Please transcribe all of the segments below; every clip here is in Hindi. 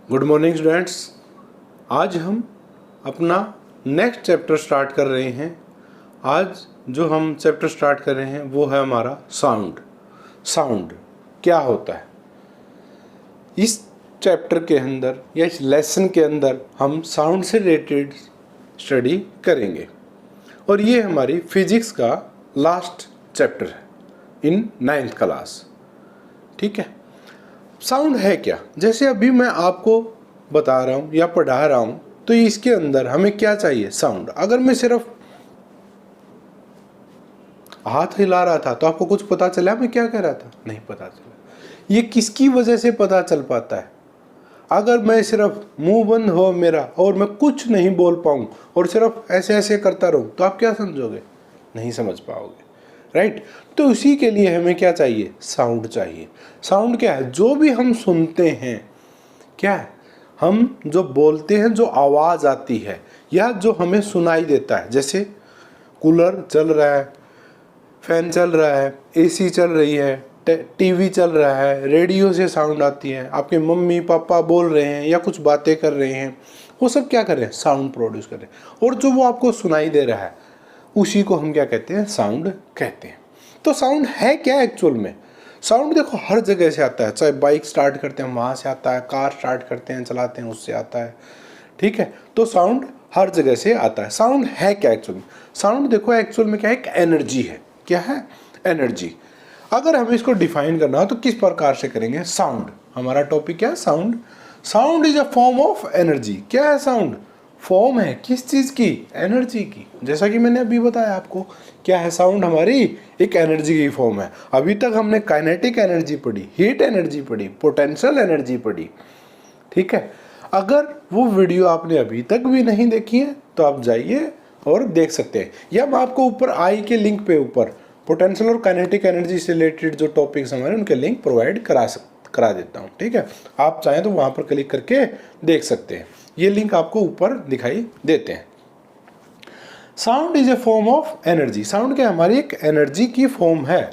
Good morning students. आज हम अपना नेक्स्ट चैप्टर स्टार्ट कर रहे हैं। आज जो हम चैप्टर स्टार्ट कर रहे हैं वो है हमारा साउंड। साउंड क्या होता है, इस चैप्टर के अंदर या इस लेसन के अंदर हम साउंड से रिलेटेड स्टडी करेंगे और ये हमारी फिजिक्स का लास्ट चैप्टर है इन 9th क्लास। ठीक है, साउंड है क्या, जैसे अभी मैं आपको बता रहा हूँ या पढ़ा रहा हूँ तो इसके अंदर हमें क्या चाहिए, साउंड। अगर मैं सिर्फ हाथ हिला रहा था तो आपको कुछ पता चला मैं क्या कह रहा था? नहीं पता चला। ये किसकी वजह से पता चल पाता है? अगर मैं सिर्फ मुंह बंद हो मेरा और मैं कुछ नहीं बोल पाऊँ और सिर्फ ऐसे ऐसे करता रहूँ तो आप क्या समझोगे? नहीं समझ पाओगे, राइट। तो उसी के लिए हमें क्या चाहिए? साउंड चाहिए। साउंड क्या है? जो भी हम सुनते हैं, क्या है, हम जो बोलते हैं, जो आवाज़ आती है या जो हमें सुनाई देता है। जैसे कूलर चल रहा है, फैन चल रहा है, एसी चल रही है, टीवी चल रहा है, रेडियो से साउंड आती है, आपके मम्मी पापा बोल रहे हैं या कुछ बातें कर रहे हैं, वो सब क्या कर रहे हैं? साउंड प्रोड्यूस कर रहे हैं। और जो वो आपको सुनाई दे रहा है उसी को हम क्या कहते हैं? साउंड कहते हैं। तो साउंड है क्या एक्चुअल में? साउंड देखो हर जगह से आता है, चाहे बाइक स्टार्ट करते हैं वहाँ से आता है, कार स्टार्ट करते हैं चलाते हैं उससे आता है। ठीक है, तो साउंड हर जगह से आता है। साउंड है क्या एक्चुअल में? साउंड देखो एक्चुअल में क्या है? एक एनर्जी है। क्या है? एनर्जी। अगर हमें इसको डिफाइन करना हो तो किस प्रकार से करेंगे? साउंड, हमारा टॉपिक क्या है? Sound. Sound is a form of energy. क्या है साउंड? फॉर्म है किस चीज़ की? एनर्जी की। जैसा कि मैंने अभी बताया आपको, क्या है साउंड? हमारी एक एनर्जी की फॉर्म है। अभी तक हमने काइनेटिक एनर्जी पढ़ी, हीट एनर्जी पढ़ी, पोटेंशियल एनर्जी पढ़ी। ठीक है, अगर वो वीडियो आपने अभी तक भी नहीं देखी है तो आप जाइए और देख सकते हैं, या मैं आपको ऊपर आई के लिंक पे ऊपर पोटेंशियल और काइनेटिक एनर्जी से रिलेटेड जो टॉपिक्स हमारे उनके लिंक प्रोवाइड करा देता हूँ। ठीक है, आप चाहें तो वहाँ पर क्लिक करके देख सकते हैं। ये लिंक आपको ऊपर दिखाई देते हैं। Sound is a form of energy. Sound क्या? हमारी एक एनर्जी की फॉर्म है।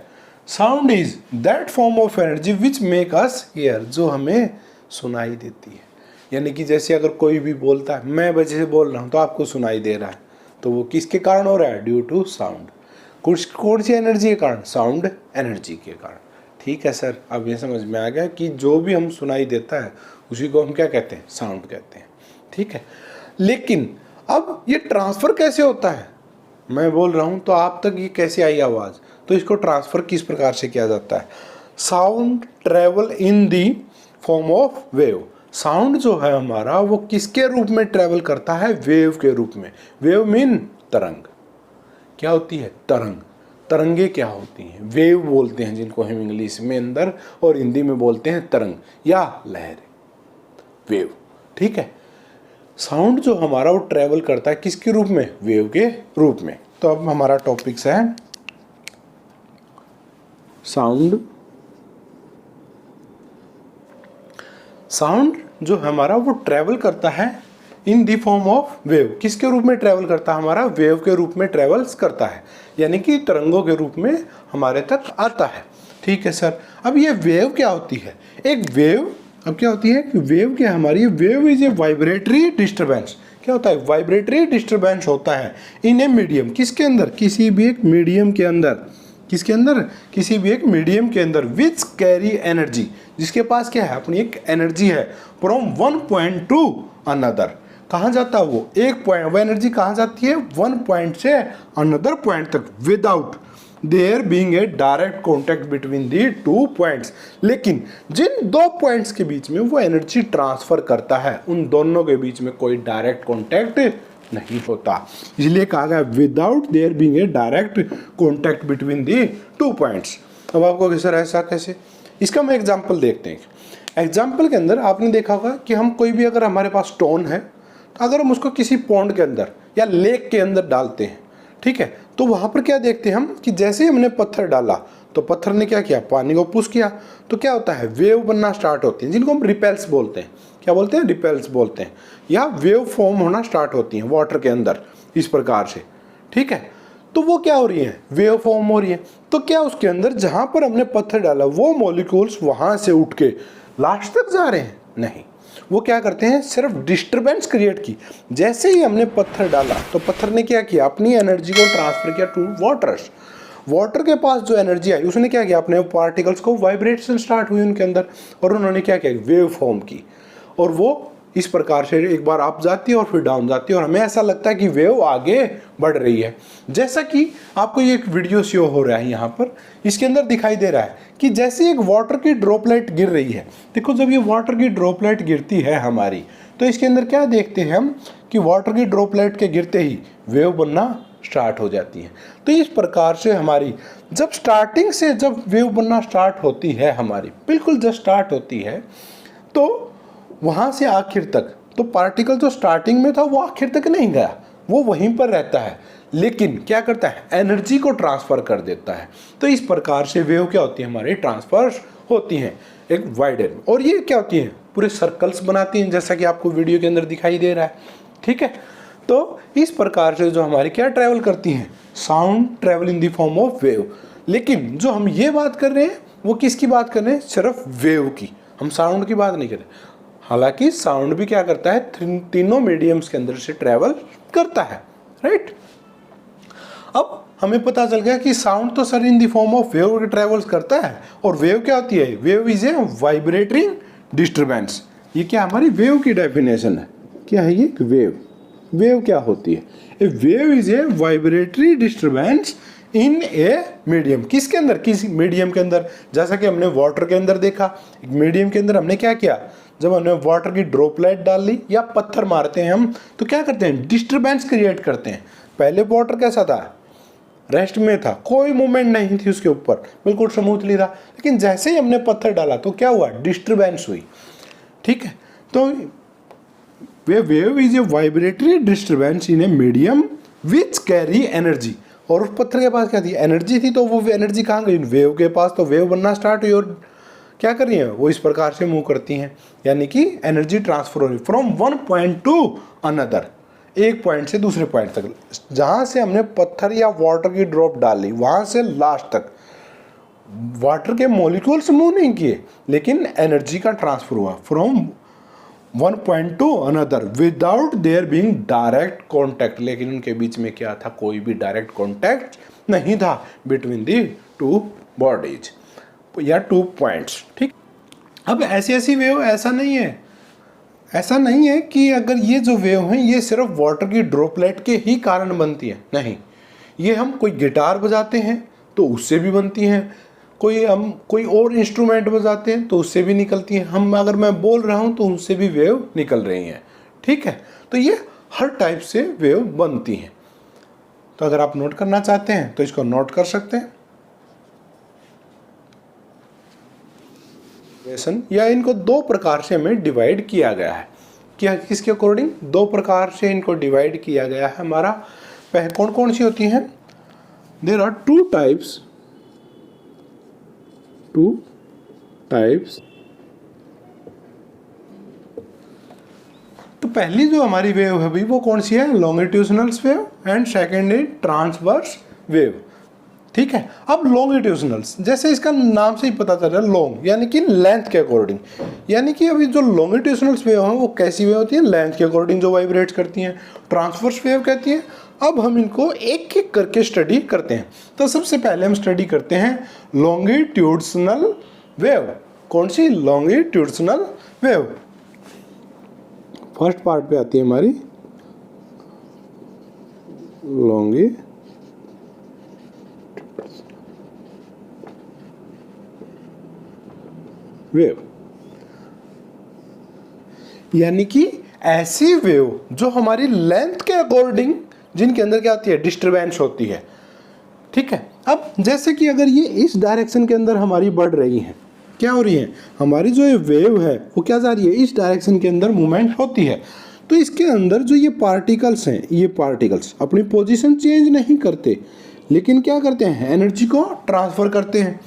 Sound is that form of energy which make us here, जो हमें सुनाई देती है। यानी कि जैसे अगर कोई भी बोलता है, मैं वजह से बोल रहा हूँ तो आपको सुनाई दे रहा है, तो वो किसके कारण हो रहा है? Due to sound. कौन सी एनर्जी के कारण? साउंड एनर्जी के कारण। ठीक है सर, अब ये समझ में आ गया कि जो भी हम सुनाई देता है उसी को हम क्या कहते हैं? साउंड कहते हैं। ठीक है, लेकिन अब ये ट्रांसफ़र कैसे होता है? मैं बोल रहा हूँ तो आप तक ये कैसे आई आवाज़? तो इसको ट्रांसफ़र किस प्रकार से किया जाता है? Sound travel in the form of wave. Sound जो है हमारा वो किसके रूप में ट्रेवल करता है? वेव के रूप में। वेव मीन तरंग। क्या होती है? तरंग। तरंगे क्या होती हैं? वेव बोलते हैं जिनको हम इंग्लिश में अंदर और हिंदी में बोलते हैं तरंग या लहर, वेव। ठीक है, साउंड जो हमारा वो ट्रेवल करता है किसके रूप में? वेव के रूप में। तो अब हमारा टॉपिक्स है साउंड। साउंड जो हमारा वो ट्रेवल करता है इन दी फॉर्म ऑफ वेव। किसके रूप में ट्रेवल करता है? हमारा वेव के रूप में ट्रेवल्स करता है, यानी कि तरंगों के रूप में हमारे तक आता है। ठीक है सर, अब ये वेव क्या होती है? एक वेव अब क्या होती है? वेव क्या हमारी? Wave is a vibratory disturbance. क्या होता है? वाइब्रेटरी डिस्टर्बेंस होता है इन ए मीडियम। किसके अंदर? किसी भी एक मीडियम के अंदर। किसके अंदर? किसी भी एक मीडियम के अंदर। विच कैरी एनर्जी, जिसके पास क्या है? अपनी एक एनर्जी है। From one point to another. कहाँ जाता है वो? एक पॉइंट। वो एनर्जी कहाँ जाती है? वन पॉइंट से अनदर पॉइंट तक, without their being a direct contact between the two points. लेकिन जिन दो पॉइंट्स के बीच में वो एनर्जी ट्रांसफर करता है, उन दोनों के बीच में कोई डायरेक्ट कॉन्टैक्ट नहीं होता, इसलिए कहा गया without their being a direct contact between the two points. अब आपको सर ऐसा कैसे? इसका मैं एग्जाम्पल देखते हैं। एग्जाम्पल के अंदर आपने देखा होगा कि हम कोई भी अगर हमारे पास स्टोन है तो अगर हम उसको किसी पॉन्ड के अंदर या लेक के अंदर डालते हैं, ठीक है, तो वहाँ पर क्या देखते हैं हम कि जैसे ही हमने पत्थर डाला तो पत्थर ने क्या किया? पानी को पुश किया, तो क्या होता है? वेव बनना स्टार्ट होती हैं, जिनको हम रिपेल्स बोलते हैं। क्या बोलते हैं? रिपेल्स बोलते हैं, या वेव फॉर्म होना स्टार्ट होती हैं वाटर के अंदर इस प्रकार से। ठीक है, तो वो क्या हो रही है? वेव फॉर्म हो रही है। तो क्या उसके अंदर जहाँ पर हमने पत्थर डाला वो मॉलिक्यूल्स वहाँ से उठ के लास्ट तक जा रहे हैं? नहीं, वो क्या करते हैं, सिर्फ डिस्टरबेंस क्रिएट की। जैसे ही हमने पत्थर डाला तो पत्थर ने क्या किया, अपनी एनर्जी को ट्रांसफर किया टू वाटर। वाटर के पास जो एनर्जी आई उसने क्या किया, अपने पार्टिकल्स को वाइब्रेशन स्टार्ट हुई उनके अंदर, और उन्होंने क्या किया, वेव फॉर्म की। और वो इस प्रकार से एक बार अप जाती है और फिर डाउन जाती है, और हमें ऐसा लगता है कि वेव आगे बढ़ रही है। जैसा कि आपको ये एक वीडियो शो हो रहा है यहाँ पर, इसके अंदर दिखाई दे रहा है कि जैसे एक वाटर की ड्रॉपलेट गिर रही है। देखो जब ये वाटर की ड्रॉपलेट गिरती है हमारी, तो इसके अंदर क्या देखते हैं हम कि वाटर की ड्रॉपलेट के गिरते ही वेव बनना स्टार्ट हो जाती है। तो इस प्रकार से हमारी जब स्टार्टिंग से जब वेव बनना स्टार्ट होती है हमारी, बिल्कुल जब स्टार्ट होती है, तो वहाँ से आखिर तक, तो पार्टिकल जो स्टार्टिंग में था वो आखिर तक नहीं गया, वो वहीं पर रहता है, लेकिन क्या करता है, एनर्जी को ट्रांसफ़र कर देता है। तो इस प्रकार से वेव क्या होती है, हमारी ट्रांसफर होती हैं एक वाइडर। और ये क्या होती है, पूरे सर्कल्स बनाती हैं, जैसा कि आपको वीडियो के अंदर दिखाई दे रहा है। ठीक है, तो इस प्रकार से जो हमारी क्या ट्रैवल करती हैं, sound travel in the form of wave. लेकिन जो हम ये बात कर रहे हैं वो किसकी बात कर रहे हैं, सिर्फ वेव की, हम साउंड की बात नहीं कर रहे। हालांकि साउंड भी क्या करता है, तीनों मीडियम्स के अंदर से ट्रैवल करता है, राइट। अब हमें पता चल गया कि साउंड तो sir in the form of wave travels करता है, और वेव क्या होती है, wave is A vibrating disturbance. ये क्या हमारी वेव की डेफिनेशन है, क्या है ये वेव। वेव क्या होती है, a wave is a vibratory disturbance in a medium. किसके अंदर, किसी मीडियम के अंदर। जैसा कि हमने वाटर के अंदर देखा, एक मीडियम के अंदर हमने क्या किया, जब हमने वाटर की ड्रॉपलेट डाल ली या पत्थर मारते हैं हम, तो क्या करते हैं, डिस्टरबेंस क्रिएट करते हैं। पहले वाटर कैसा था, रेस्ट में था, कोई मूवमेंट नहीं थी उसके ऊपर, बिल्कुल स्मूथली था। लेकिन जैसे ही हमने पत्थर डाला तो क्या हुआ, डिस्टरबेंस हुई। ठीक है, तो wave is a vibratory disturbance in a medium which carry energy. और उस पत्थर के पास क्या थी, एनर्जी थी, तो वो एनर्जी कहाँ गई, वेव के पास। तो वेव बनना स्टार्ट हुई और क्या कर रही है, वो इस प्रकार से मूव करती हैं, यानी कि एनर्जी ट्रांसफर हो रही from one point to another, एक पॉइंट से दूसरे पॉइंट तक। जहाँ से हमने पत्थर या वाटर की ड्रॉप डाली वहाँ से लास्ट तक वाटर के मॉलिक्यूल्स मूव नहीं किए, लेकिन एनर्जी का ट्रांसफर हुआ from one point to another without their being direct contact. लेकिन उनके बीच में क्या था, कोई भी डायरेक्ट कॉन्टैक्ट नहीं था बिटवीन दी टू बॉडीज या टू पॉइंट्स। ठीक, अब ऐसी वेव ऐसा नहीं है कि अगर ये जो वेव हैं ये सिर्फ वाटर की ड्रॉपलेट के ही कारण बनती है, नहीं। ये हम कोई गिटार बजाते हैं तो उससे भी बनती हैं, कोई और इंस्ट्रूमेंट बजाते हैं तो उससे भी निकलती हैं, हम अगर मैं बोल रहा हूँ तो उनसे भी वेव निकल रही हैं। ठीक है, तो ये हर टाइप से वेव बनती हैं। तो अगर आप नोट करना चाहते हैं तो इसको नोट कर सकते हैं, या इनको दो प्रकार से हमें डिवाइड किया गया है। क्या, किसके अकॉर्डिंग, दो प्रकार से इनको डिवाइड किया गया है हमारा। कौन कौन सी होती हैं, देयर आर टू टाइप्स तो पहली जो हमारी वेव है भाई वो कौन सी है, लॉन्गिट्यूशनल वेव, एंड सेकेंड है ट्रांसवर्स वेव। ठीक है, अब लॉन्गिट्यूशनल्स, जैसे इसका नाम से ही पता चल रहा है, लॉन्ग यानी कि लेंथ के अकॉर्डिंग, यानी कि अभी जो लॉन्गिट्यूशनल्स वेव हैं वो कैसी वेव होती है, लेंथ के अकॉर्डिंग जो वाइब्रेट करती हैं। ट्रांसवर्स वेव कहती है। अब हम इनको एक एक करके स्टडी करते हैं। तो सबसे पहले हम स्टडी करते हैं लॉन्गिट्यूशनल वेव। कौन सी, लॉन्गिट्यूशनल वेव। फर्स्ट पार्ट पे आती है हमारी वेव, यानी कि ऐसी वेव जो हमारी लेंथ के अकॉर्डिंग, जिनके अंदर क्या आती है, डिस्टरबेंस होती है। ठीक है, अब जैसे कि अगर ये इस डायरेक्शन के अंदर हमारी बढ़ रही है, क्या हो रही है, हमारी जो ये वेव है वो क्या जा रही है, इस डायरेक्शन के अंदर मूवमेंट होती है। तो इसके अंदर जो ये पार्टिकल्स हैं, ये पार्टिकल्स अपनी पोजीशन चेंज नहीं करते, लेकिन क्या करते हैं, एनर्जी को ट्रांसफ़र करते हैं।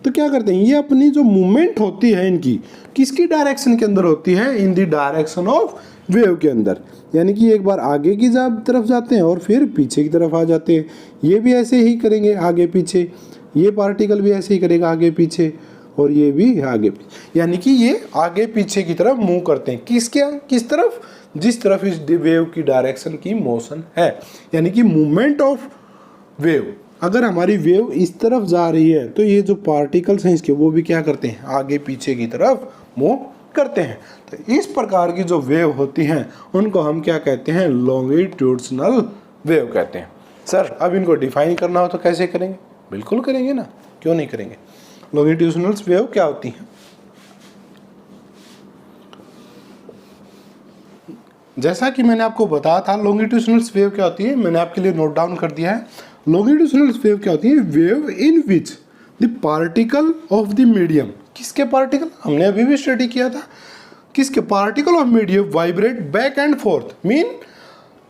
तो क्या करते हैं, ये अपनी जो मूवमेंट होती है इनकी किसकी डायरेक्शन के अंदर होती है, in the direction of wave के अंदर। यानी कि एक बार आगे की तरफ जाते हैं और फिर पीछे की तरफ आ जाते हैं। ये भी ऐसे ही करेंगे, आगे पीछे, ये पार्टिकल भी ऐसे ही करेगा, आगे पीछे, और ये भी आगे पीछे, यानी कि ये आगे पीछे की तरफ मूव करते हैं। किस तरफ? जिस तरफ इस वेव की डायरेक्शन की मोशन है, यानी कि मूवमेंट ऑफ वेव। अगर हमारी वेव इस तरफ जा रही है तो ये जो पार्टिकल्स हैं इसके, वो भी क्या करते हैं? आगे पीछे की तरफ मूव करते हैं। तो इस प्रकार की जो वेव होती हैं उनको हम क्या कहते हैं? लॉन्गिट्यूडनल वेव कहते हैं। सर अब इनको डिफाइन करना हो तो कैसे करेंगे? बिल्कुल करेंगे ना, क्यों नहीं करेंगे। लॉन्गिट्यूडनल वेव क्या होती है? जैसा कि मैंने आपको बताया था लॉन्गिट्यूडनल वेव क्या होती है, मैंने आपके लिए नोट डाउन कर दिया है। लॉन्गिट्यूडनल वेव क्या होती है? Wave in which the particle of the medium, किसके पार्टिकल? हमने अभी भी स्टडी किया था, किसके? Particle of medium vibrate back and fourth, mean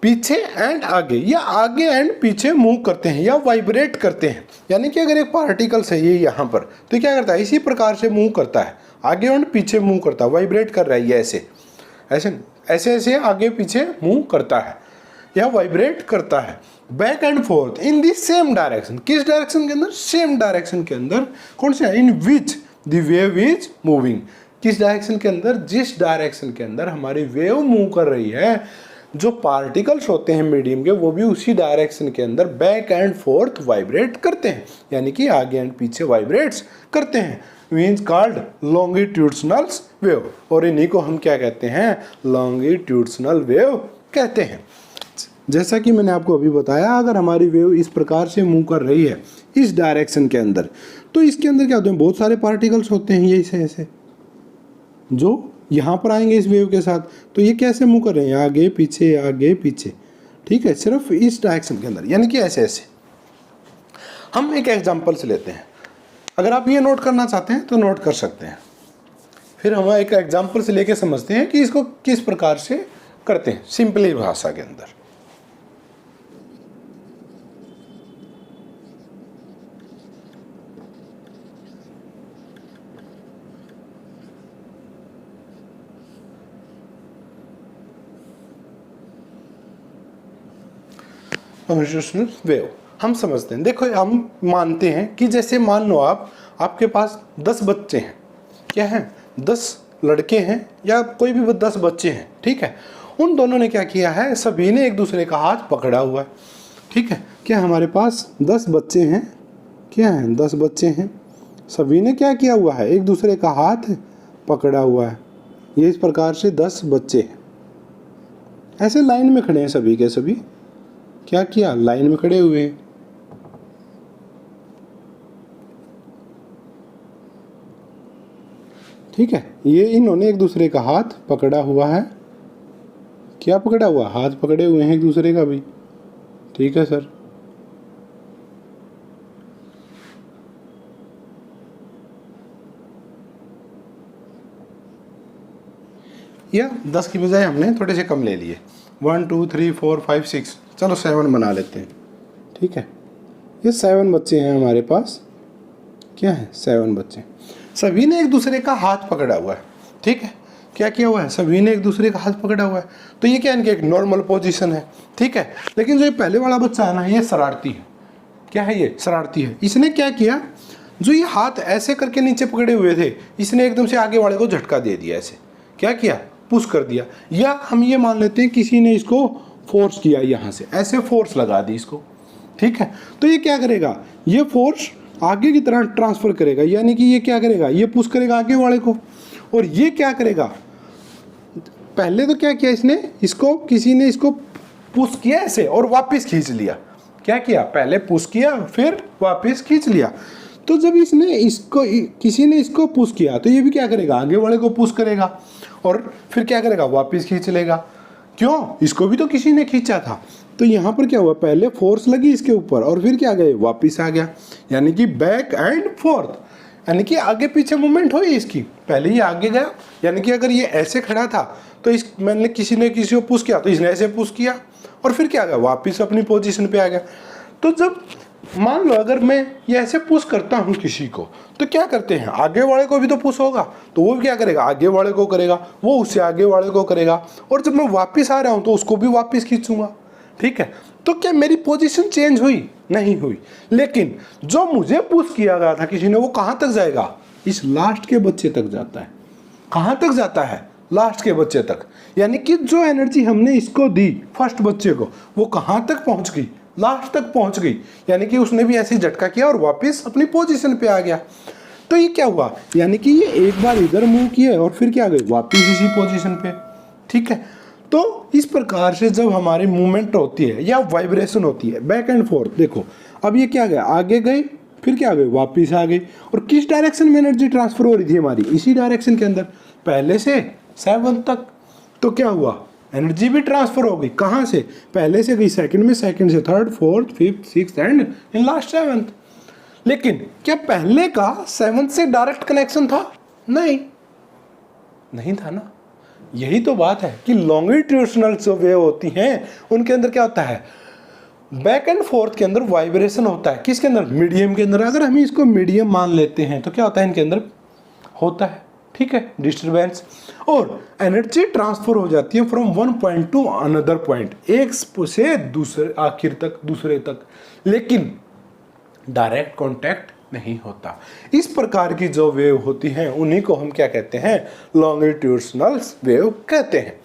पीछे एंड आगे, या आगे एंड पीछे मूव करते हैं या वाइब्रेट करते हैं। यानी कि अगर एक पार्टिकल्स है ये यहाँ पर, तो क्या करता है? इसी प्रकार से मूव करता है, आगे एंड पीछे मूव करता है, वाइब्रेट कर रहा है, ये ऐसे ऐसे आगे पीछे मूव करता है या वाइब्रेट करता है। Back and forth in the same direction, किस डायरेक्शन के अंदर? सेम डायरेक्शन के अंदर। कौन से? In which the wave is moving, किस डायरेक्शन के अंदर? जिस डायरेक्शन के अंदर हमारी वेव मूव कर रही है, जो पार्टिकल्स होते हैं मीडियम के वो भी उसी डायरेक्शन के अंदर बैक एंड फोर्थ वाइब्रेट करते हैं, यानी कि आगे एंड पीछे वाइब्रेट्स करते हैं। मीन्स कॉल्ड लॉन्गिट्यूडनल वेव, और इन्हीं को हम क्या कहते हैं? लॉन्गिट्यूडनल वेव कहते हैं। जैसा कि मैंने आपको अभी बताया, अगर हमारी वेव इस प्रकार से मूव कर रही है इस डायरेक्शन के अंदर, तो इसके अंदर क्या होते हैं? बहुत सारे पार्टिकल्स होते हैं ये ऐसे जो यहाँ पर आएंगे इस वेव के साथ। तो ये कैसे मूव कर रहे हैं? आगे पीछे, ठीक है, सिर्फ इस डायरेक्शन के अंदर, यानी कि ऐसे ऐसे। हम एक एग्जांपल से लेते हैं, अगर आप ये नोट करना चाहते हैं तो नोट कर सकते हैं। फिर हम एक एग्जांपल से लेके समझते हैं कि इसको किस प्रकार से करते हैं सिंपली भाषा के अंदर। लॉन्गिट्यूडनल वेव हम समझते हैं। देखो हम मानते हैं कि जैसे मान लो आपके पास 10 बच्चे हैं, क्या हैं? 10 लड़के हैं या कोई भी 10 बच्चे हैं, ठीक है। उन दोनों ने क्या किया है? सभी ने एक दूसरे का हाथ पकड़ा हुआ है, ठीक है। क्या हमारे पास 10 बच्चे हैं? क्या हैं? 10 बच्चे हैं, सभी ने क्या किया हुआ है? एक दूसरे का हाथ पकड़ा हुआ है। ये इस प्रकार से 10 बच्चे हैं, ऐसे लाइन में खड़े हैं, सभी के सभी क्या किया? लाइन में खड़े हुए हैं। ठीक है, ये इन्होंने एक दूसरे का हाथ पकड़ा हुआ है। क्या पकड़ा हुआ? हाथ पकड़े हुए हैं एक दूसरे का भी, ठीक है सर। या 10 की बजाय हमने थोड़े से कम ले लिए, 1 2 3 4 5 6, चलो 7 बना लेते हैं, ठीक है। ये 7 बच्चे हैं हमारे पास, क्या है? 7 बच्चे, सभी ने एक दूसरे का हाथ पकड़ा हुआ है, ठीक है। क्या किया हुआ है? सभी ने एक दूसरे का हाथ पकड़ा हुआ है। तो ये क्या, इनकी एक नॉर्मल पोजीशन है, ठीक है। लेकिन जो ये पहले वाला बच्चा है ना, ये शरारती है। क्या है ये? शरारती है। इसने क्या किया? जो ये हाथ ऐसे करके नीचे पकड़े हुए थे, इसने एकदम से आगे वाले को झटका दे दिया, ऐसे क्या किया? पुश कर दिया। या हम ये मान लेते हैं किसी ने इसको फोर्स किया, यहाँ से ऐसे फोर्स लगा दी इसको, ठीक है। तो ये क्या करेगा? ये फोर्स आगे की तरह ट्रांसफर करेगा, यानी कि ये क्या करेगा? ये पुश करेगा आगे वाले को, और ये क्या करेगा? पहले तो क्या किया इसने? इसको किसी ने इसको पुश किया ऐसे और वापस खींच लिया। क्या किया? पहले पुश किया फिर वापस खींच लिया। तो जब इसने इसको, किसी ने इसको पुश किया, तो ये भी क्या करेगा? आगे वाले को पुश करेगा और फिर क्या करेगा? वापस खींच लेगा। क्यों? इसको भी तो किसी ने खींचा था। तो यहाँ पर क्या हुआ? पहले फोर्स लगी इसके ऊपर और फिर क्या गए? वापस आ गया, यानी कि बैक एंड फोर्थ, यानी कि आगे पीछे मूवमेंट हुई इसकी। पहले ये आगे गया, यानी कि अगर ये ऐसे खड़ा था तो मैंने किसी ने किसी को पुश किया, तो इसने ऐसे पुश किया और फिर क्या गया? वापस अपनी पोजीशन पे आ गया। तो जब मान लो अगर मैं ये ऐसे पुश करता हूँ किसी को, तो क्या करते हैं? आगे वाले को भी तो पुश होगा, तो वो क्या करेगा? आगे वाले को करेगा, वो उससे आगे वाले को करेगा, और जब मैं वापस आ रहा हूँ तो उसको भी वापस खींचूंगा, ठीक है। तो क्या मेरी पोजीशन चेंज हुई? नहीं हुई। लेकिन जो मुझे पुश किया गया था किसी ने, वो कहाँ तक जाएगा? इस लास्ट के बच्चे तक जाता है। कहाँ तक जाता है? लास्ट के बच्चे तक। यानी कि जो एनर्जी हमने इसको दी फर्स्ट बच्चे को, वो कहाँ तक पहुँच गई? लास्ट तक पहुँच गई। यानी कि उसने भी ऐसे झटका किया और वापस अपनी पोजीशन पे आ गया। तो ये क्या हुआ? यानी कि ये एक बार इधर मूव किया और फिर क्या आ गई? वापस इसी पोजीशन पे। ठीक है, तो इस प्रकार से जब हमारी मूवमेंट होती है या वाइब्रेशन होती है बैक एंड फोर्थ, देखो अब ये क्या गया? आगे गए, फिर क्या आ गए? वापिस आ गई। और किस डायरेक्शन में एनर्जी ट्रांसफर हो रही थी हमारी? इसी डायरेक्शन के अंदर, पहले से 7 तक। तो क्या हुआ? एनर्जी भी ट्रांसफर हो गई। कहाँ से? पहले से गई सेकंड में, सेकंड से third, fourth, fifth, sixth and in last 7th। लेकिन क्या पहले का 7th से डायरेक्ट कनेक्शन था? नहीं था ना। यही तो बात है कि लॉन्गिट्यूडनल जो वेव होती हैं उनके अंदर क्या होता है? बैक एंड फोर्थ के अंदर वाइब्रेशन होता है। किसके अंदर? मीडियम के अंदर। अगर हम इसको मीडियम मान लेते हैं तो क्या होता है? इनके अंदर होता है, ठीक है, डिस्टरबेंस, और एनर्जी ट्रांसफर हो जाती है from one point to another point, एक से दूसरे आखिर तक, दूसरे तक, लेकिन डायरेक्ट कांटेक्ट नहीं होता। इस प्रकार की जो वेव होती हैं उन्हीं को हम क्या कहते हैं? लॉन्गिट्यूडनल वेव कहते हैं।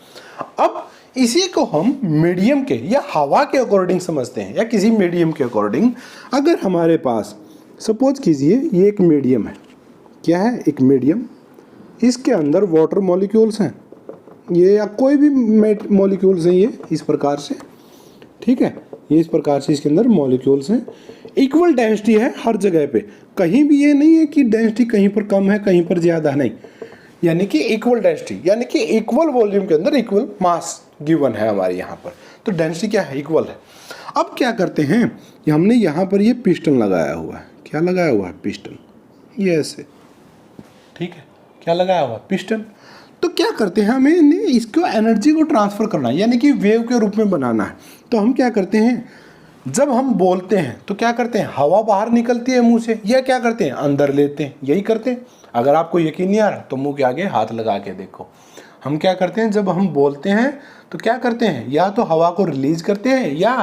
अब इसी को हम मीडियम के या हवा के अकॉर्डिंग समझते हैं, या किसी मीडियम के अकॉर्डिंग। अगर हमारे पास सपोज कीजिए ये एक मीडियम है। क्या है? एक मीडियम। इसके अंदर वाटर मॉलिक्यूल्स हैं, ये या कोई भी मॉलिक्यूल्स हैं, ये इस प्रकार से, ठीक है, ये इस प्रकार से इसके अंदर मॉलिक्यूल्स हैं। इक्वल डेंसिटी है हर जगह पे, कहीं भी ये नहीं है कि डेंसिटी कहीं पर कम है कहीं पर ज़्यादा, नहीं। यानी कि इक्वल डेंसिटी, यानी कि इक्वल वॉल्यूम के अंदर इक्वल मास गिवन है हमारे यहाँ पर, तो डेंसिटी क्या है? इक्वल है। अब क्या करते हैं, हमने यहाँ पर ये पिस्टन लगाया हुआ है। क्या लगाया हुआ है? पिस्टन, ये ऐसे, ठीक है, क्या लगाया हुआ? पिस्टन। तो क्या करते हैं, हमें इसको एनर्जी को ट्रांसफ़र करना है, यानी कि वेव के रूप में बनाना है। तो हम क्या करते हैं, जब हम बोलते हैं तो क्या करते हैं? हवा बाहर निकलती है मुंह से, या क्या करते हैं? अंदर लेते हैं, यही करते हैं। अगर आपको यकीन नहीं आ रहा तो मुंह के आगे हाथ लगा के देखो। हम क्या करते हैं, जब हम बोलते हैं तो क्या करते हैं? या तो हवा को रिलीज करते हैं या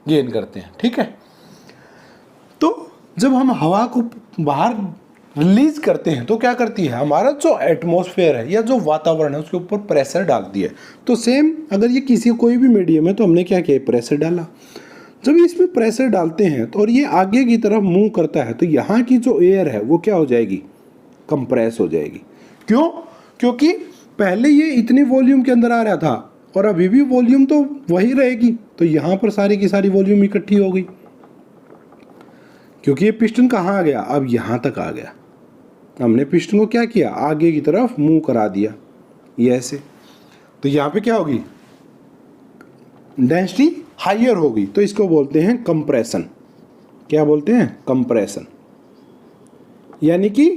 गेन करते हैं, ठीक है। तो जब हम हवा को बाहर रिलीज करते हैं तो क्या करती है? हमारा जो एटमॉस्फेयर है या जो वातावरण है उसके ऊपर प्रेशर डालती है। तो सेम अगर ये किसी कोई भी मीडियम है तो हमने क्या किया? प्रेशर डाला। जब इसमें प्रेशर डालते हैं तो और ये आगे की तरफ मूव करता है तो यहाँ की जो एयर है वो क्या हो जाएगी? कंप्रेस हो जाएगी। क्यों? क्योंकि पहले ये इतने वॉल्यूम के अंदर आ रहा था और अभी भी वॉल्यूम तो वही रहेगी, तो यहाँ पर सारी की सारी वॉल्यूम इकट्ठी हो गई। क्योंकि ये पिस्टन कहाँ आ गया? अब यहाँ तक आ गया। हमने पिस्टन को क्या किया? आगे की तरफ मूव करा दिया, ये ऐसे। तो यहाँ पे क्या होगी? डेंसिटी हाइयर होगी, तो इसको बोलते हैं कंप्रेशन। क्या बोलते हैं? कंप्रेशन। यानी कि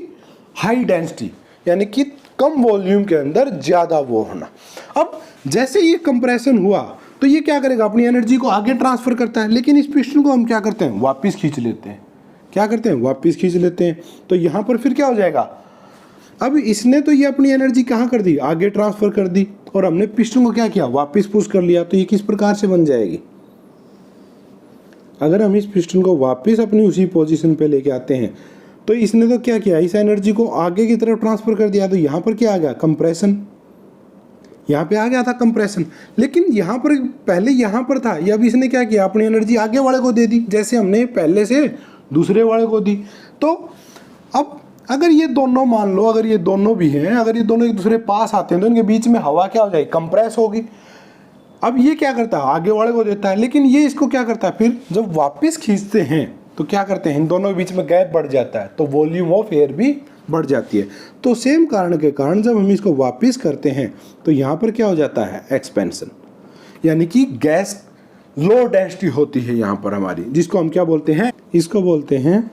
हाई डेंसिटी, यानी कि कम वॉल्यूम के अंदर ज़्यादा वो होना। अब जैसे ये कंप्रेशन हुआ तो ये क्या करेगा? अपनी एनर्जी को आगे ट्रांसफ़र करता है, लेकिन इस पिस्टन को हम क्या करते हैं? वापस खींच लेते हैं। क्या करते हैं? वापस खींच लेते हैं। तो यहाँ पर फिर क्या हो जाएगा? अब इसने तो ये अपनी एनर्जी कहाँ कर दी? आगे ट्रांसफ़र कर दी, और हमने पिस्टन को क्या किया? वापस पुश कर लिया। तो ये किस प्रकार से बन जाएगी? अगर हम इस पिस्टन को वापस अपनी उसी पोजीशन पे लेके आते हैं तो इसने तो क्या किया? इस एनर्जी को आगे की तरफ ट्रांसफ़र कर दिया। तो यहाँ पर क्या आ गया? कंप्रेशन। यहाँ पे आ गया था कंप्रेशन, लेकिन यहाँ पर पहले यहाँ पर था, ये अब इसने क्या किया? अपनी एनर्जी आगे वाले को दे दी, जैसे हमने पहले से दूसरे वाले को दी। तो अब अगर ये दोनों मान लो, अगर ये दोनों भी हैं, अगर ये दोनों एक दूसरे पास आते हैं तो इनके बीच में हवा क्या हो जाएगी? कंप्रेस होगी। अब ये क्या करता है? आगे वाले को देता है, लेकिन ये इसको क्या करता है? फिर जब वापस खींचते हैं तो क्या करते हैं? इन दोनों के बीच में गैप बढ़ जाता है, तो वॉल्यूम ऑफ एयर भी बढ़ जाती है। तो सेम कारण के कारण जब हम इसको वापस करते हैं तो यहाँ पर क्या हो जाता है? एक्सपेंशन। यानी कि गैस लो डेंसिटी होती है यहाँ पर हमारी, जिसको हम क्या बोलते हैं? इसको बोलते हैं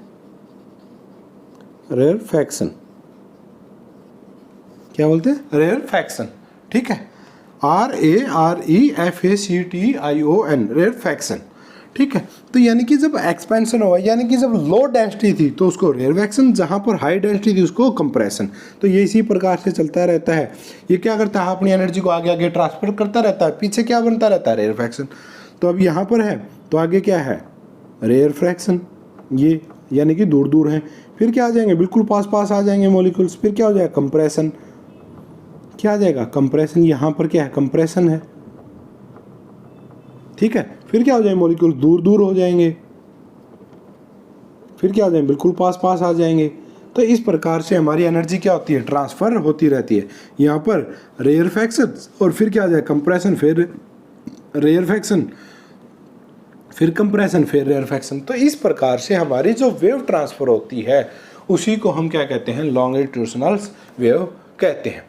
रेरफैक्शन। क्या बोलते हैं? रेरफैक्शन, ठीक है। RAREFACTION, रेरफैक्शन, ठीक है। तो यानी कि जब एक्सपेंशन हुआ, यानी कि जब लो डेंसिटी थी तो उसको रेरफैक्शन, जहाँ पर हाई डेंसिटी थी उसको कंप्रेशन। तो ये इसी प्रकार से चलता रहता है। ये क्या करता है? अपनी एनर्जी को आगे आगे ट्रांसफर करता रहता है, पीछे क्या बनता रहता है? रेरफैक्शन। तो अब यहाँ पर है तो आगे क्या है? रेरफैक्शन, ये यानी कि दूर दूर हैं। फिर क्या आ जाएंगे, बिल्कुल पास पास आ जाएंगे मॉलिक्यूल्स। फिर क्या हो जाएगा, कंप्रेशन। क्या आ जाएगा, कंप्रेशन। यहाँ पर क्या है, कंप्रेशन है, ठीक है। फिर क्या हो जाएंगे, मॉलिक्यूल दूर दूर हो जाएंगे। फिर क्या हो जाएंगे, बिल्कुल पास पास आ जाएंगे। तो इस प्रकार से हमारी एनर्जी क्या होती है, ट्रांसफर होती रहती है। यहाँ पर रेयरफैक्शन और फिर क्या आ जाए, कंप्रेशन, फिर रेयरफैक्शन, फिर कंप्रेशन, फिर रेयरफैक्शन। तो इस प्रकार से हमारी जो वेव ट्रांसफर होती है उसी को हम क्या कहते हैं, लॉन्गिट्यूशनल वेव कहते हैं।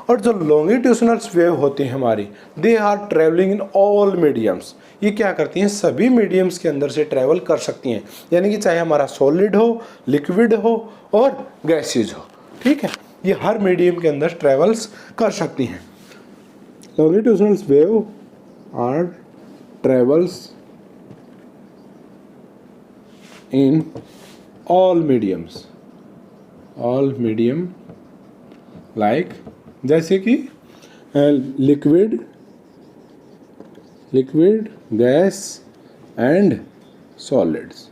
और जो लॉन्गिट्यूशनल वेव होती है हमारी, they are travelling in all mediums. ये क्या करती हैं, सभी मीडियम्स के अंदर से ट्रैवल कर सकती हैं, यानी कि चाहे हमारा सॉलिड हो, लिक्विड हो और गैसेज हो, ठीक है। ये हर मीडियम के अंदर ट्रैवल्स कर सकती हैं। Longitudinal wave are travels in all mediums, all medium like जैसे कि लिक्विड, गैस एंड सॉलिड्स।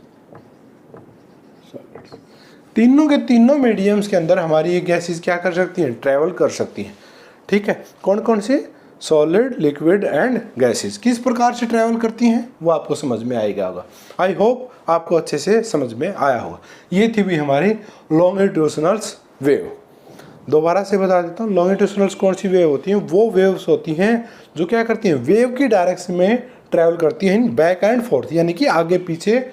तीनों के तीनों मीडियम्स के अंदर हमारी ये गैसेस क्या कर सकती हैं, ट्रैवल कर सकती हैं, ठीक है। कौन कौन से, सॉलिड, लिक्विड एंड गैसेस किस प्रकार से ट्रैवल करती हैं वो आपको समझ में आएगा होगा। आई होप आपको अच्छे से समझ में आया होगा। ये थी भी हमारी लॉन्गिट्यूशनल वेव। दोबारा से बता देता हूँ, लॉन्गिट्यूशनल कौन सी वेव होती हैं, वो वेव्स होती हैं जो क्या करती हैं, वेव की डायरेक्शन में ट्रैवल करती हैं, बैक एंड फोर्थ, यानी कि आगे पीछे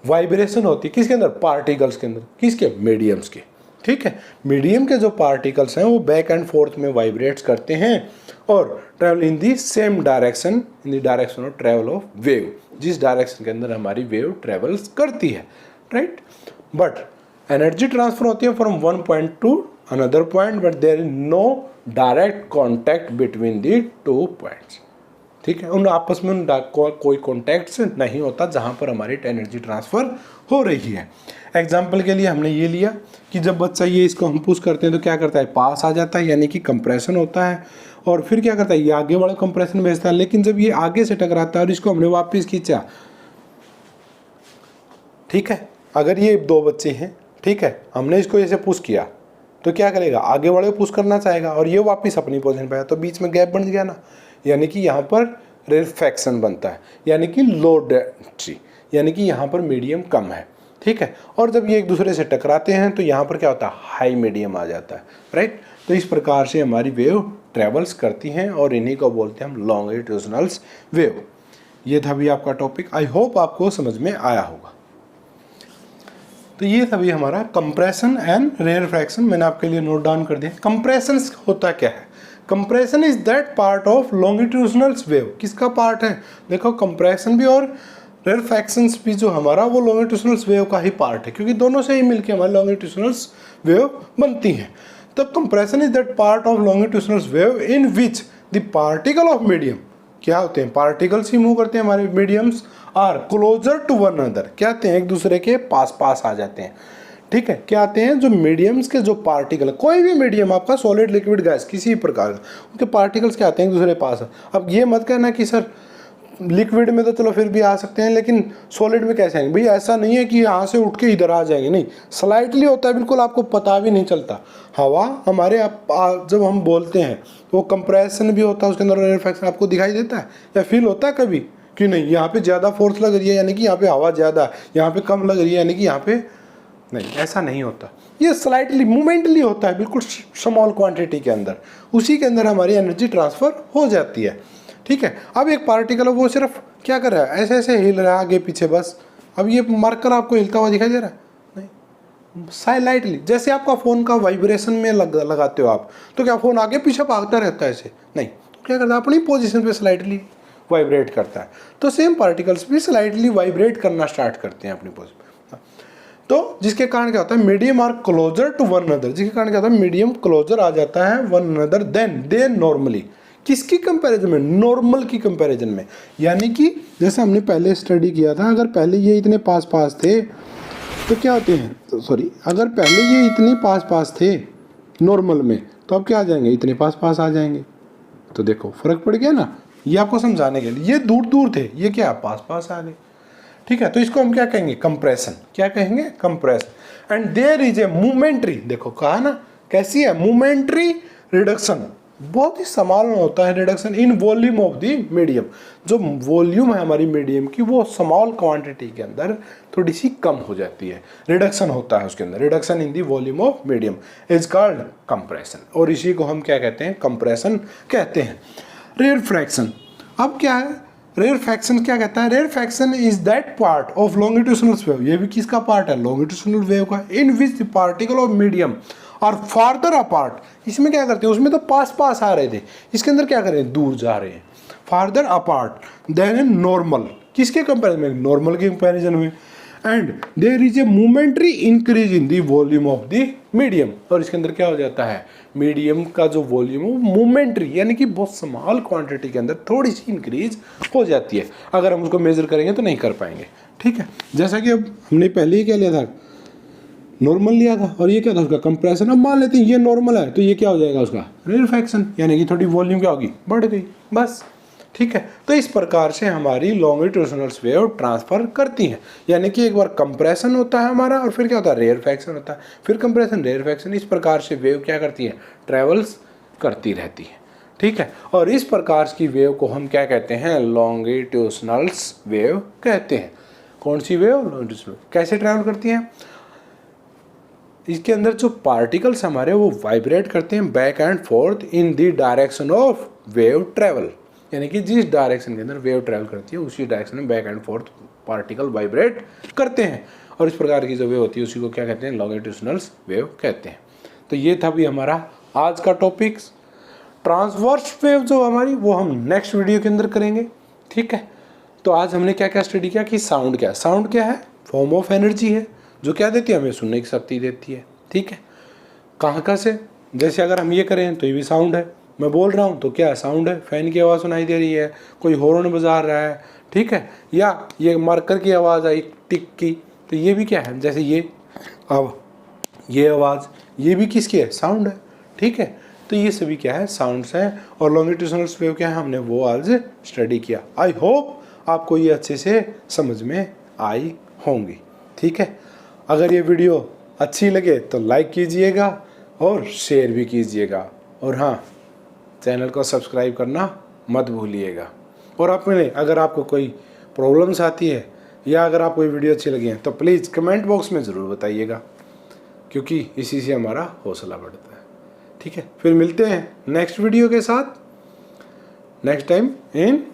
वाइब्रेशन होती है। किसके अंदर, पार्टिकल्स के अंदर। किसके, मीडियम्स के, ठीक है। मीडियम के जो पार्टिकल्स हैं वो बैक एंड फोर्थ में वाइब्रेट्स करते हैं और travel in the same direction, in the direction of travel of wave, जिस डायरेक्शन के अंदर हमारी वेव ट्रैवल्स करती है, राइट। बट एनर्जी ट्रांसफर होती है from one point to another point, but there is no direct contact between the two points, ठीक है। उन आपस में कोई कॉन्टैक्ट नहीं होता जहाँ पर हमारी एनर्जी ट्रांसफर हो रही है। एग्जाम्पल के लिए हमने ये लिया कि जब बच्चा ये इसको हम पुश करते हैं तो क्या करता है, पास आ जाता है, यानी कि कंप्रेशन होता है। और फिर क्या करता है, ये आगे वाला कंप्रेशन भेजता है। लेकिन जब ये आगे से टकराता है और इसको हमने वापस खींचा, ठीक है, अगर ये दो बच्चे हैं, ठीक है, हमने इसको ऐसे पुश किया तो क्या करेगा, आगे वाले को पुश करना चाहेगा और ये वापस अपनी पोजीशन पे आया, तो बीच में गैप बन गया ना, यानी कि यहाँ पर रेरफैक्शन बनता है, यानी कि लो डेंसिटी, यानी कि यहाँ पर मीडियम कम है, ठीक है। और जब ये एक दूसरे से टकराते हैं तो यहाँ पर क्या होता है, हाई मीडियम आ जाता है, राइट। तो इस प्रकार से हमारी वेव ट्रेवल्स करती हैं और इन्हीं को बोलते हैं हम लॉन्गिट्यूशनल वेव। ये था भी आपका टॉपिक, आई होप आपको समझ में आया होगा। तो ये था भी हमारा कंप्रेशन एंड रेरफैक्शन, मैंने आपके लिए नोट डाउन कर दिया। कंप्रेशन होता क्या है, compression is that part of longitudinal wave. किसका पार्ट है, देखो कंप्रेशन भी और रेरफैक्शंस भी जो हमारा वो लॉन्गिट्यूशनल वेव का ही पार्ट है, क्योंकि दोनों से ही मिलकर हमारी लॉन्गिट्यूशनल वेव बनती है। तब compression is that part of longitudinal wave in which the particle of medium, क्या होते हैं, पार्टिकल्स ही मूव करते हैं हमारे mediums, are closer to one another, क्या आते हैं, एक दूसरे के पास पास आ जाते हैं, ठीक है। क्या आते हैं, जो मीडियम्स के जो पार्टिकल, कोई भी मीडियम आपका सॉलिड, लिक्विड, गैस, किसी प्रकार का, उनके पार्टिकल्स क्या आते हैं, एक दूसरे के पास। अब ये मत कहना कि सर लिक्विड में तो चलो फिर भी आ सकते हैं लेकिन सॉलिड में कैसे आएंगे, भाई ऐसा नहीं है कि यहाँ से उठ के इधर आ जाएंगे, नहीं, स्लाइटली होता है, बिल्कुल आपको पता भी नहीं चलता। हवा हमारे जब हम बोलते हैं तो वो कंप्रेशन भी होता है, उसके अंदर रेरफैक्शन आपको दिखाई देता है या फील होता है कभी कि नहीं, यहाँ पे ज़्यादा फोर्स लग रही है यानी कि यहाँ पे हवा ज़्यादा, यहाँ पे कम लग रही है यानी कि यहाँ पे नहीं, ऐसा नहीं होता। ये स्लाइटली मोमेंटली होता है, बिल्कुल स्मॉल क्वांटिटी के अंदर, उसी के अंदर हमारी एनर्जी ट्रांसफ़र हो जाती है, ठीक है। अब एक पार्टिकल है वो सिर्फ क्या कर रहा है, ऐसे ऐसे हिल रहा है आगे पीछे बस। अब ये मार्कर आपको हिलता हुआ दिखाई दे रहा है, नहीं, साइलाइटली, जैसे आपका फ़ोन का वाइब्रेशन में लगाते हो आप, तो क्या फ़ोन आगे पीछे भागता रहता है ऐसे, नहीं, क्या करता है, अपनी पोजीशन पे स्लाइटली वाइब्रेट करता है। तो सेम पार्टिकल्स भी स्लाइटली वाइब्रेट करना स्टार्ट करते हैं अपनी पोजीशन, तो जिसके कारण क्या होता है, medium are closer to one another, जिसके कारण क्या होता है, मीडियम क्लोजर आ जाता है one another than they normally, किसकी कंपैरिजन में, नॉर्मल की कंपैरिजन में। यानी कि जैसे हमने पहले स्टडी किया था, अगर पहले ये इतने पास पास थे तो क्या होते हैं, अगर पहले ये इतने पास पास थे नॉर्मल में, तो अब क्या आ जाएंगे, इतने पास पास आ जाएंगे। तो देखो फर्क पड़ गया ना, ये आपको समझाने के लिए, ये दूर दूर थे, ये क्या पास पास आ गए, ठीक है, तो इसको हम क्या कहेंगे, कंप्रेशन। क्या कहेंगे, compression. And there is a momentary, देखो कहा ना कैसी है, मोमेंट्री रिडक्शन, बहुत ही संभालना होता है reduction in volume of the medium. जो वॉल्यूम है हमारी मीडियम की वो स्मॉल क्वांटिटी के अंदर थोड़ी सी कम हो जाती है, रिडक्शन होता है उसके अंदर, reduction in the volume of medium is called compression, और इसी को हम क्या कहते हैं, कंप्रेशन कहते हैं। रेरफैक्शन, अब क्या है रेरफैक्शन, क्या कहता है, rarefaction is that part of longitudinal wave, ये भी किसका पार्ट है, लॉन्गिट्यूशनल वेव का, in which the particle of medium और फार्दर अपार्ट। इसमें क्या करते हैं, उसमें तो पास पास आ रहे थे, इसके अंदर क्या कर रहे हैं, दूर जा रहे हैं, फार्दर अपार्ट देन नॉर्मल, किसके कंपेरिजन में, नॉर्मल के कंपेरिजन में। And there is a momentary increase in the volume of the medium, और इसके अंदर क्या हो जाता है, मीडियम का जो वॉल्यूम है वो मोमेंट्री यानी कि बहुत स्मॉल क्वांटिटी के अंदर थोड़ी सी इंक्रीज हो जाती है। अगर हम उसको मेजर करेंगे तो नहीं कर पाएंगे, ठीक है। जैसा कि अब हमने पहले ही क्या लिया था, नॉर्मल लिया था, और ये क्या था उसका, कंप्रेशन। अब मान लेते हैं ये नॉर्मल है तो ये क्या हो जाएगा उसका, रेरफैक्शन, यानी कि थोड़ी वॉल्यूम क्या होगी, बढ़ गई, बस, ठीक है। तो इस प्रकार से हमारी लॉन्गिट्यूशनल वेव ट्रांसफर करती हैं, यानी कि एक बार कंप्रेशन होता है हमारा और फिर क्या होता है, रेयरफैक्शन होता है, फिर कंप्रेशन, रेयरफैक्शन, इस प्रकार से वेव क्या करती है, ट्रेवल्स करती रहती है, ठीक है। और इस प्रकार की वेव को हम क्या कहते हैं, लॉन्गिट्यूशनल वेव कहते हैं। कौन सी वेव, लॉन्गिट्यूशनल। कैसे ट्रैवल करती हैं, इसके अंदर जो पार्टिकल्स हमारे वो वाइब्रेट करते हैं back and forth in the direction of wave travel, यानी कि जिस डायरेक्शन के अंदर वेव ट्रैवल करती है उसी डायरेक्शन में back and fourth particle vibrate करते हैं, और इस प्रकार की जो वेव होती है उसी को क्या कहते हैं, लॉन्गिट्यूशनल वेव कहते हैं। तो ये था भी हमारा आज का टॉपिक्स। ट्रांसवर्स वेव जो हमारी वो हम नेक्स्ट वीडियो के अंदर करेंगे, ठीक है। तो आज हमने क्या क्या स्टडी किया कि साउंड क्या है, साउंड क्या है, फॉर्म ऑफ एनर्जी है जो क्या देती है, हमें सुनने की शक्ति देती है, ठीक है। कहाँ से, जैसे अगर हम ये करें तो ये भी साउंड है, मैं बोल रहा हूँ तो क्या साउंड है, फैन की आवाज़ सुनाई दे रही है, कोई हॉर्न बजा रहा है, ठीक है, या ये मार्कर की आवाज़ आई टिक की, तो ये भी क्या है, जैसे ये अब ये आवाज़, ये भी किसकी है, साउंड है, ठीक है। तो ये सभी क्या है, साउंड्स हैं, और लॉन्गिट्यूशनल वेव क्या है, हमने वो आज स्टडी किया। आई होप आपको ये अच्छे से समझ में आई होंगी, ठीक है। अगर ये वीडियो अच्छी लगे तो लाइक कीजिएगा और शेयर भी कीजिएगा, और हाँ, चैनल को सब्सक्राइब करना मत भूलिएगा। और आपने अगर आपको कोई प्रॉब्लम्स आती है या अगर आपको ये वीडियो अच्छी लगी है तो प्लीज़ कमेंट बॉक्स में ज़रूर बताइएगा, क्योंकि इसी से हमारा हौसला बढ़ता है, ठीक है। फिर मिलते हैं नेक्स्ट वीडियो के साथ, next time in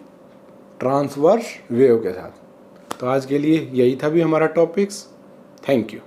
transverse wave के साथ। तो आज के लिए यही था भी हमारा टॉपिक्स। Thank you.